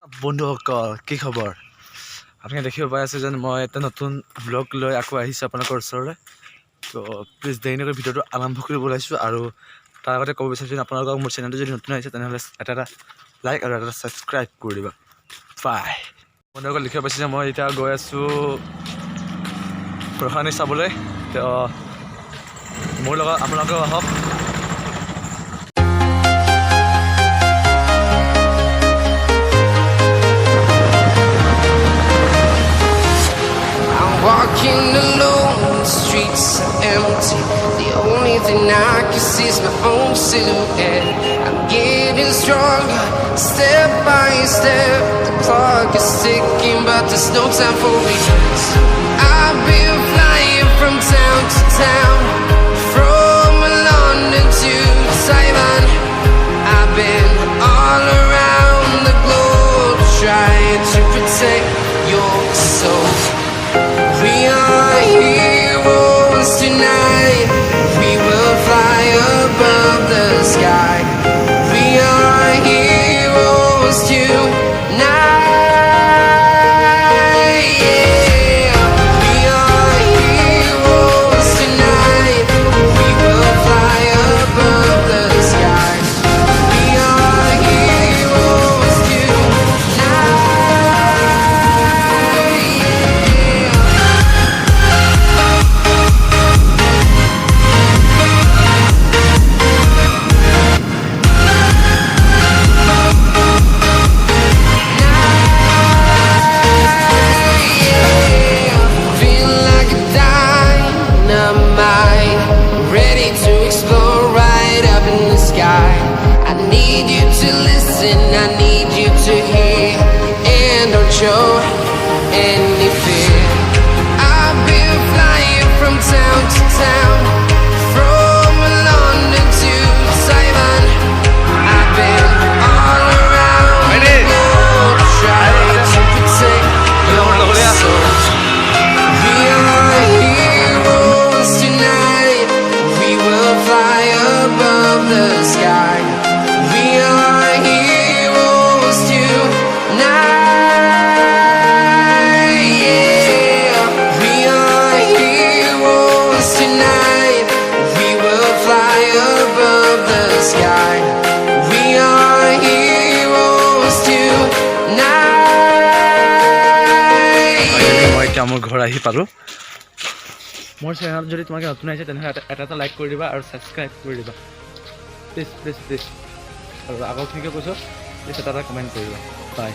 বন্ধুসকল কি খবৰ আপুনি দেখিব পাই আছে যেন মই এটা নতুন ব্লগ লৈ আকৌ আহিছোঁ আপোনালোকৰ ওচৰলৈ তো প্লিজ দেৰি নকৰি ভিডিঅ'টো আৰম্ভ কৰিব ওলাইছোঁ আৰু তাৰ আগতে ক'ব বিচাৰিছোঁ আপোনালোকক মোৰ চেনেলটো যদি নতুন আহিছে তেনেহ'লে এটা লাইক আৰু এটা ছাবস্ক্ৰাইব কৰি দিবা বাই বন্ধুসকল দেখিব পাইছে যে মই এতিয়া গৈ আছোঁ প্ৰসানী চাবলৈ তো মোৰ লগত আপোনালোকেও আহক Walking alone, the streets are empty. The only thing I can see is my own silhouette. I'm getting stronger, step by step. The clock is ticking, but there's no time for regrets. I've been flying from town to town, from London to Taiwan. I've been all around the globe, trying to protect your soul. We are heroes tonight. We will fly above the sky. We are heroes tonight. Yeah. We are heroes tonight. We will fly above the sky. We are heroes tonight. I need you to listen, I need you to hear, and don't show any fear. I've been flying from town to town, from London to Taiwan. I've been all around the globe, trying to protect your soul. We are heroes tonight. We will fly above the sky. We are heroes tonight. Yeah. We are heroes tonight. We will fly above the sky. We are heroes tonight. মই এতিয়া মোৰ ঘৰ আহি পালোঁ মোৰ channel যদি তোমাক নতুন আহিছে তেনেহ'লে এটা লাইক কৰি দিবা আৰু ছাবস্ক্ৰাইব কৰি দিবা প্লিজ আৰু আগৰখিনিকে কৈছোঁ প্লিজ এটা কমেণ্ট কৰিবা বাই